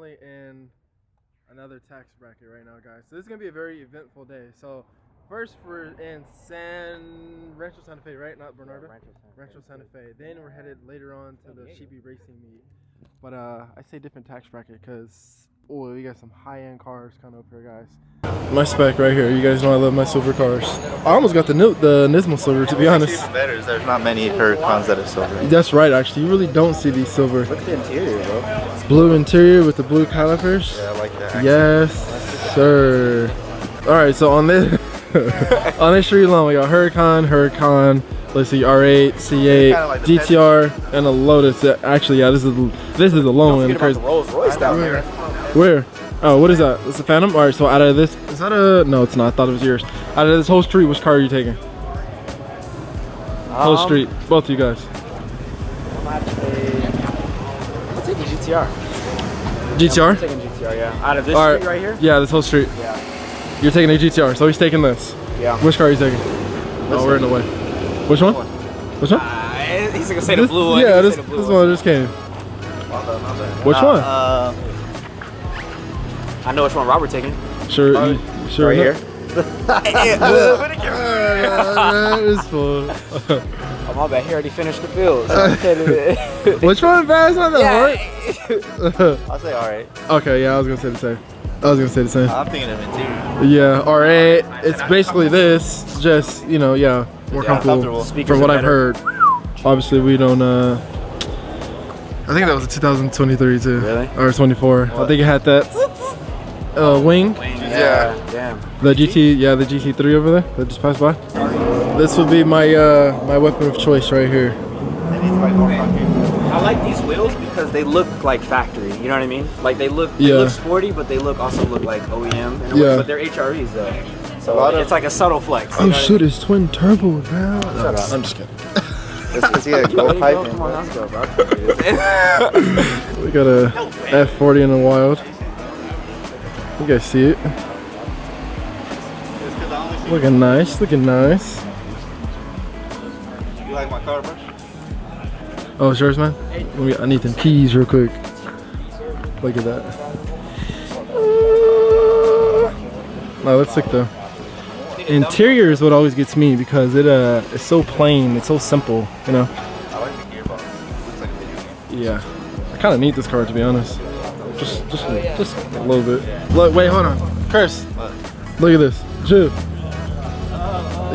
currently in another tax bracket right now, guys. So this is gonna be a very eventful day. So first we're in Rancho Santa Fe, right? Not Bernardo. Rancho Santa Fe. Then we're headed later on to the Chibi racing meet. But I say different tax bracket because we got some high-end cars coming up here, guys. My spec right here. You guys know I love my silver cars. I almost got the Nismo silver, to be honest. Even better is there's not many Huracans that are silver. That's right, actually. You really don't see these silver. Look at the interior, bro. It's blue interior with the blue calipers. Yeah, I like that. Yes, sir. All right, so on this on this street alone, we got Huracan. Let's see, R8, C8, like GTR, and a Lotus. Actually, yeah, this is a low end. The Rolls Royce down there. Where? Oh, what is that? It's a Phantom? Alright, so out of this, is that a, no it's not, I thought it was yours. Out of this whole street, which car are you taking? Whole street, both of you guys. I'm taking GTR. GTR? I'm taking GTR, yeah. Out of this street right here? Yeah, this whole street. Yeah. You're taking a GTR, so he's taking this. Yeah. Which car are you taking? Oh, we're in the way. Which one? Which one? He's gonna say the blue one. Yeah, this one just came. Which one? I know which one Robert taking. Sure, sure. Right here. That is full. Oh, my bad. He already finished the build. So which one? Fast on the I'll say alright. Okay, yeah, I was gonna say the same. I'm thinking of interior. Yeah, R8. It's basically this, just yeah, more comfortable. From what I've heard. Obviously, we don't. I think that was a 2023 too. Really? Or 24. What? I think it had that wing. Yeah. Damn. The GT, yeah, the GT3 over there that just passed by. This would be my my weapon of choice right here. I like these wheels because they look like factory. You know what I mean? Like they look sporty, but they also look like OEM. Yeah. But they're HREs though. So it's like a subtle flex. Oh shit! It's twin turbo now. No, I'm just kidding. Let's get a gold pipe. Come on, let's go, bro. We got a F40 in the wild. You guys see it? Looking nice, looking nice. You like my car, bro? Oh, it's yours, man? I need them keys real quick. Look at that. No, that's sick though. Interior is what always gets me because it's so plain, it's so simple, you know. I like the gearbox. It looks like a video game. Yeah, I kind of need this car to be honest. Just a little bit. Look, wait, hold on, Chris. What? Look at this, Jew.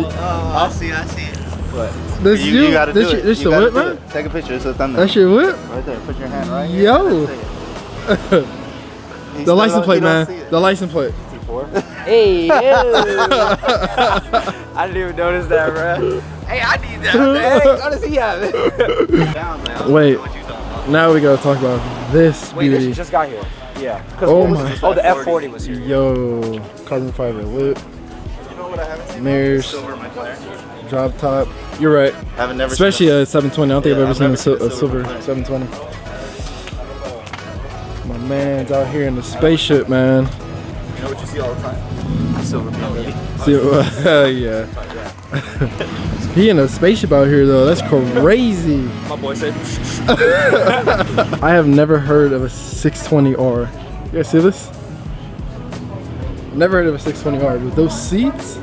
I see it. What? This you gotta do it. This your whip, man? Take a picture. It's a thumbnail. That's your whip? Right there. Put your hand right here. Yo. The license plate, man. The license plate. Hey, I didn't even notice that, bro. Hey, I need that. Hey, how does he have it? Wait, now we gotta talk about this beauty. Wait, this just got here. Yeah. Oh my. Oh, the F40 was here. Yo, carbon fiber lip. You know what I haven't seen? Mirrors. Drop top. You're right. Especially a 720. I don't think I've ever seen a silver 720. My man's out here in the spaceship, man. You know what you see all the time? Silver baby. Yeah. He in a spaceship out here though. That's crazy. My boy said. I have never heard of a 620R. You guys see this? Never heard of a 620R. But those seats,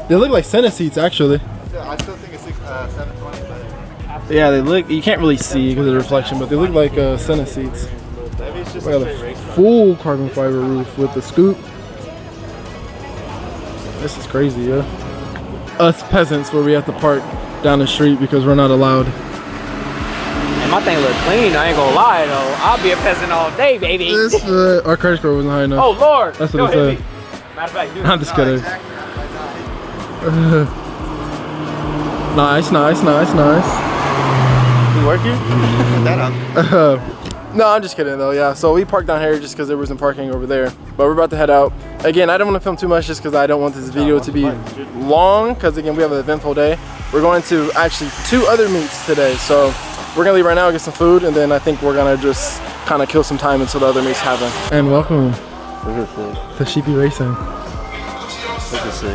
they look like Senna seats actually. I still think it's 720 is better. Yeah, they look. You can't really see because of the reflection, but they look like Senna seats. Maybe it's just we got a full carbon fiber roof with the scoop. This is crazy, yeah. Us peasants where we have to park down the street because we're not allowed. And my thing look clean, I ain't gonna lie though. I'll be a peasant all day, baby. This, our credit score wasn't high enough. Oh Lord! That's what it said. Matter of fact, I'm just kidding. Nice. You work here? Put that up. No, I'm just kidding though, yeah. So we parked down here just because there wasn't parking over there. But we're about to head out. Again, I don't want to film too much just because I don't want this video to be long because again, we have an eventful day. We're going to actually 2 other meets today. So we're gonna leave right now, get some food, and then I think we're gonna just kind of kill some time until the other meets happen. And welcome to Chibi Racing.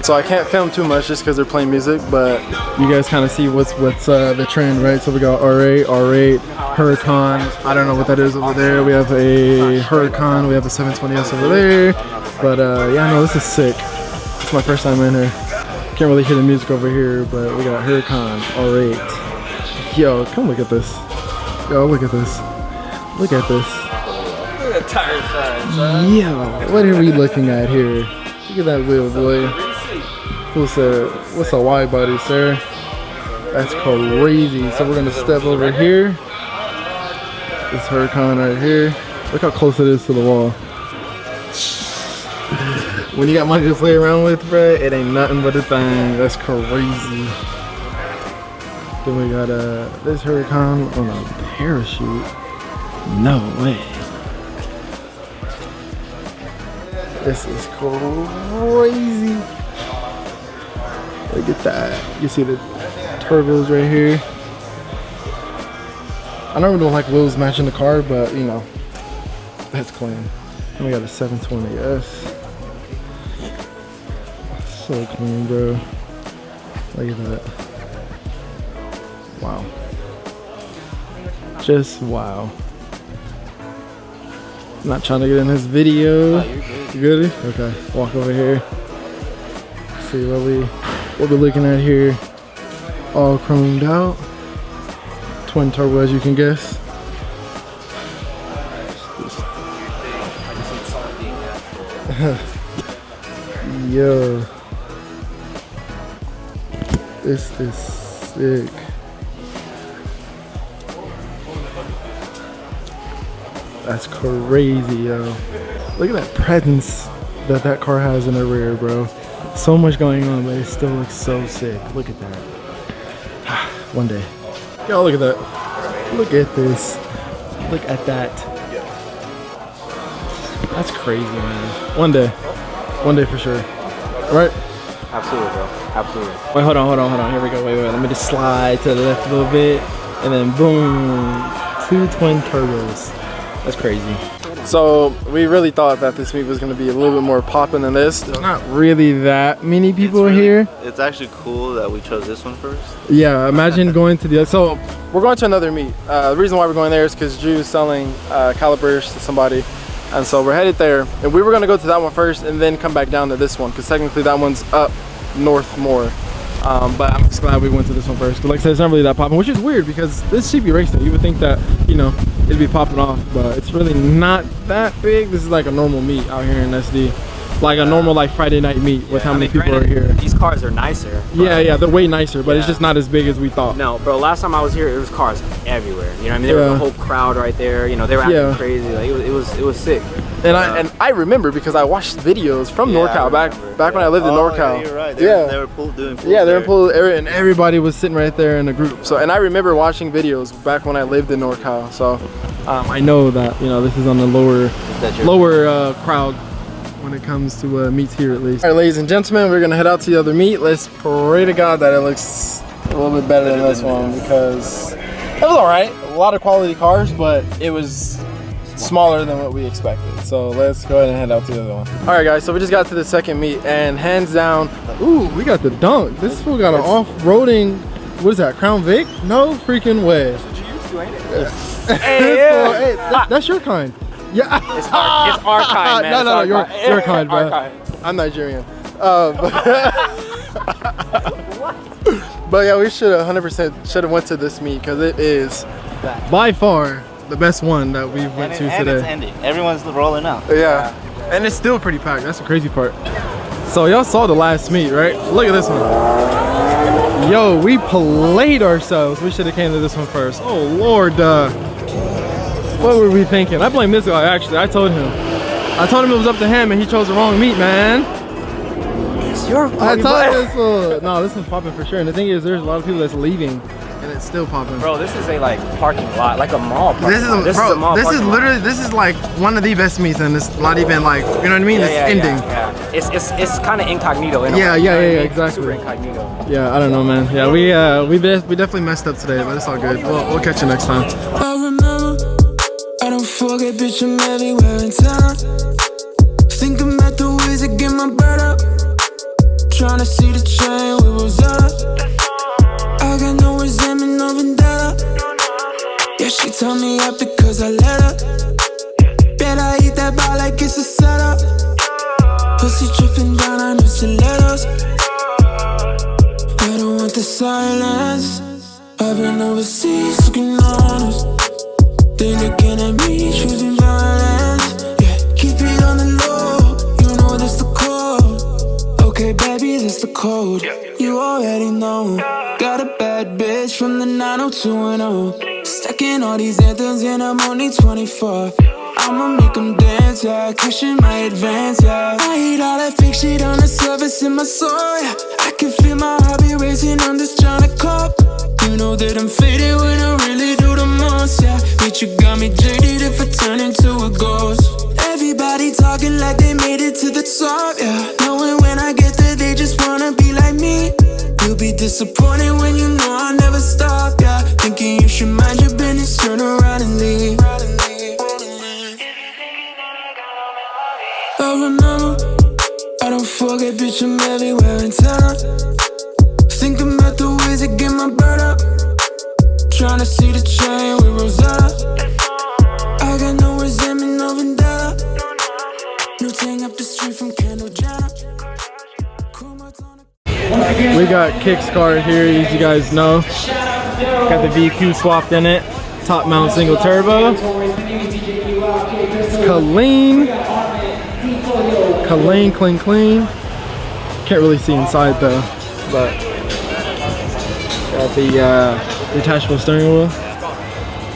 So I can't film too much just because they're playing music, but you guys kind of see what's the trend, right? So we got R8, Huracan. I don't know what that is over there. We have a Huracan. We have a 720S over there. But yeah, no, this is sick. It's my first time in here. Can't really hear the music over here, but we got Huracan. All right. Yo, come look at this. Yo, look at this. Look at this. Look at the tire size, son. Yo, what are we looking at here? Look at that wheel, boy. What's a wide body, sir? That's crazy. So we're gonna step over here. This Huracan right here. Look how close it is to the wall. When you got money to play around with, bro, it ain't nothing but a thing. That's crazy. Then we got this Huracan on a parachute. No way. This is crazy. Look at that. You see the turbos right here. I normally don't like wheels matching the car, but you know, that's clean. And we got a 720S. So clean, bro. Look at that. Wow. Just wow. I'm not trying to get in this video. Oh, you're good. You good? Okay. Walk over here. See what we're looking at here. All chromed out. Twin turbo, as you can guess. Yo. This is sick. That's crazy, yo. Look at that presence that car has in the rear, bro. So much going on, but it still looks so sick. Look at that. One day. Yo, look at that. Look at this. Look at that. That's crazy, man. One day. One day for sure. Right? Absolutely, bro. Absolutely. Wait, hold on. Here we go. Wait. Let me just slide to the left a little bit. And then boom. 2 twin turbos. That's crazy. So we really thought that this meet was going to be a little bit more poppin' than this. There's not really that many people here. It's actually cool that we chose this one first. Yeah, imagine going to the other. So we're going to another meet. The reason why we're going there is because Drew's selling calipers to somebody. And so we're headed there. And we were going to go to that one first and then come back down to this one, because technically that one's up north more. But I'm just glad we went to this one first. But like I said, it's not really that popping, which is weird because this Chibi racing, you would think that, you know, it'd be popping off, but it's really not that big. This is like a normal meet out here in SD. Like a normal like Friday night meet with how many people are here. These cars are nicer. Yeah, they're way nicer, but it's just not as big as we thought. No, bro, last time I was here, it was cars everywhere. You know what I mean? There was a whole crowd right there. You know, they were acting crazy. Like it was sick. And I remember because I watched videos from NorCal back when I lived in NorCal. Yeah, you're right. They were doing pools. Yeah, they're in pool area, and everybody was sitting right there in a group. So, and I remember watching videos back when I lived in NorCal. So, I know that, you know, this is on the lower crowd when it comes to meets here, at least. All right, ladies and gentlemen, we're gonna head out to the other meet. Let's pray to God that it looks a little bit better than this one, because it was all right. A lot of quality cars, but it was smaller than what we expected. So let's go ahead and head out to the other one. All right, guys, so we just got to the second meet, and hands down, ooh, we got the dunk. This fool got an off-roading, what is that, Crown Vic? No freaking way. That's what you used to, ain't it? Hey, that's your kind. Yeah. It's our kind, man. No, your kind, bro. I'm Nigerian. But yeah, we should have 100% went to this meet, because it is by far the best one that we went to today. It's ending. Everyone's rolling out. Yeah, and it's still pretty packed. That's the crazy part. So y'all saw the last meet, right? Look at this one. Yo, we played ourselves. We should have came to this one first. Oh Lord, what were we thinking? I blame this guy, actually. I told him it was up to him, and he chose the wrong meet, man. It's your fault. I told him this one. No, this one's popping for sure. And the thing is, there's a lot of people that's leaving, and it's still popping. Bro, this is a like parking lot, like a mall parking lot. This is literally, this is like one of the best meets, and it's not even like, you know what I mean? It's ending. Yeah. It's kind of incognito. In a way, yeah, exactly. Super incognito. Yeah, I don't know, man. Yeah, we definitely messed up today, but it's all good. We'll catch you next time. I remember, I don't forget, bitch, I'm everywhere in town. Thinking about the ways to get my bread up. Trying to see the train we was up. I got no resentment, no vendetta. Yeah, Yeah, she turned me up because I let her. Bet I eat that bar like it's a setup. Pussy dripping down, I know stilettos. I don't want the silence. I've been overseas looking honest. They looking at me, choosing violence. Yeah, keep it on the low. You know that's the code. Okay, baby, that's the code. You already know. Got a bad bitch from the 90210. Stacking all these anthems and I'm only 24. I'ma make them dance, yeah. Cashing my advance, yeah. I hate all that fake shit on the surface in my soul, yeah. I can feel my heart be racing, I'm just trying to cope. You know that I'm faded when I really do the most, yeah. Bitch, you got me jaded if I turn into a ghost. Everybody talking like they made it to the top, yeah. Knowing when I get there, they just wanna be like me. You'll be disappointed when you know I'll never stop, yeah. Thinking you should mind your business, turn around and leave. I remember, I don't forget, bitch, I'm everywhere in town. Thinking about the ways to get my bird up. Trying to see the chain with Rosetta. I got no resentment, no vendetta. New thing up the street from Kendall Jenner. We got Kick's car here, as you guys know. Got the VQ swapped in it. Top mount single turbo. It's clean. Clean. Can't really see inside though, but got the detachable steering wheel.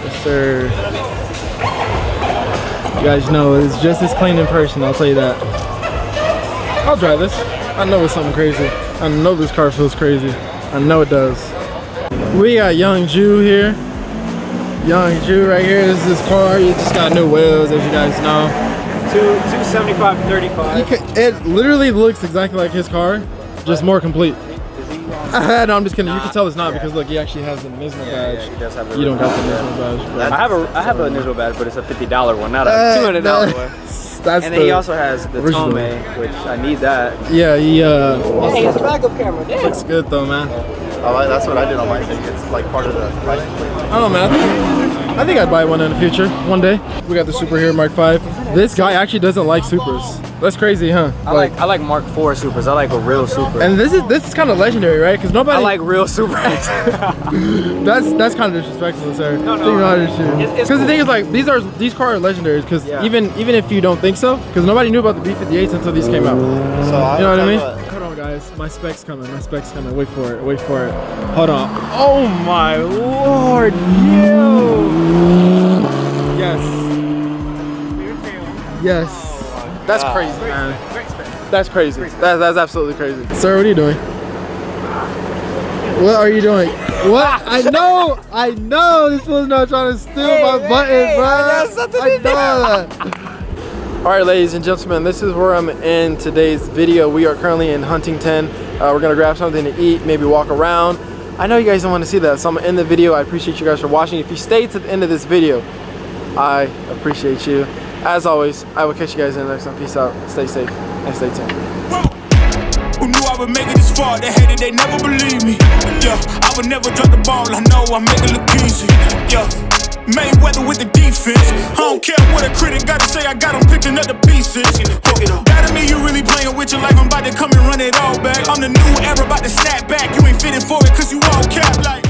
Yes, sir. You guys know it's just as clean in person, I'll tell you that. I'll drive this. I know it's something crazy. I know this car feels crazy. I know it does. We got Young Jew here. Young Jew right here. This is his car. He just got new wheels, as you guys know. 275 35. It literally looks exactly like his car, just more complete. No, I'm just kidding. You can tell it's not because look, he actually has the Nismo badge. Yeah, he does have you don't got the Nismo badge. I have a Nismo badge, but it's a $50 one, not a $200 one. That's and then he also has the original. Tome, which I need that. Yeah, he Hey, it's a backup camera. Damn. looks good though, man. That's what I did on my thing. It's like part of the license plate. I don't know, man. I think I'd buy one in the future, one day. We got the Super here, Mark V. This guy actually doesn't like Supers. That's crazy, huh? I like Mark IV Supers. I like a real Super. And this is kind of legendary, right? Because nobody. I like real Supers. that's kind of disrespectful, sir. No. Because cool. the thing is, like, these cars are legendary. Because Yeah. even if you don't think so, because nobody knew about the B58s until these came out. So You know what I mean? Hold on, guys. My spec's coming. Wait for it. Hold on. Oh my lord, Yes. That's crazy, man. That's crazy. That's absolutely crazy. Sir, what are you doing? What are you doing? What? I know this fool's not trying to steal my buttons, bro. I know that. All right, ladies and gentlemen, this is where I'm in today's video. We are currently in Huntington. We're gonna grab something to eat, maybe walk around. I know you guys don't want to see that, so I'm gonna end the video. I appreciate you guys for watching. If you stayed to the end of this video, I appreciate you. As always, I will catch you guys in the next one. Peace out, stay safe, and stay tuned. Who knew I would make it this far? They hated, they never believed me. Yeah, I would never drop the ball. I know I make it look easy. Yeah, Mayweather with the defense. I don't care what a critic gotta say. I got them picking up the pieces. That to me, you really playing with your life. I'm about to come and run it all back. I'm the new era, about to snap back. You ain't fitting for it, cause you all cap like.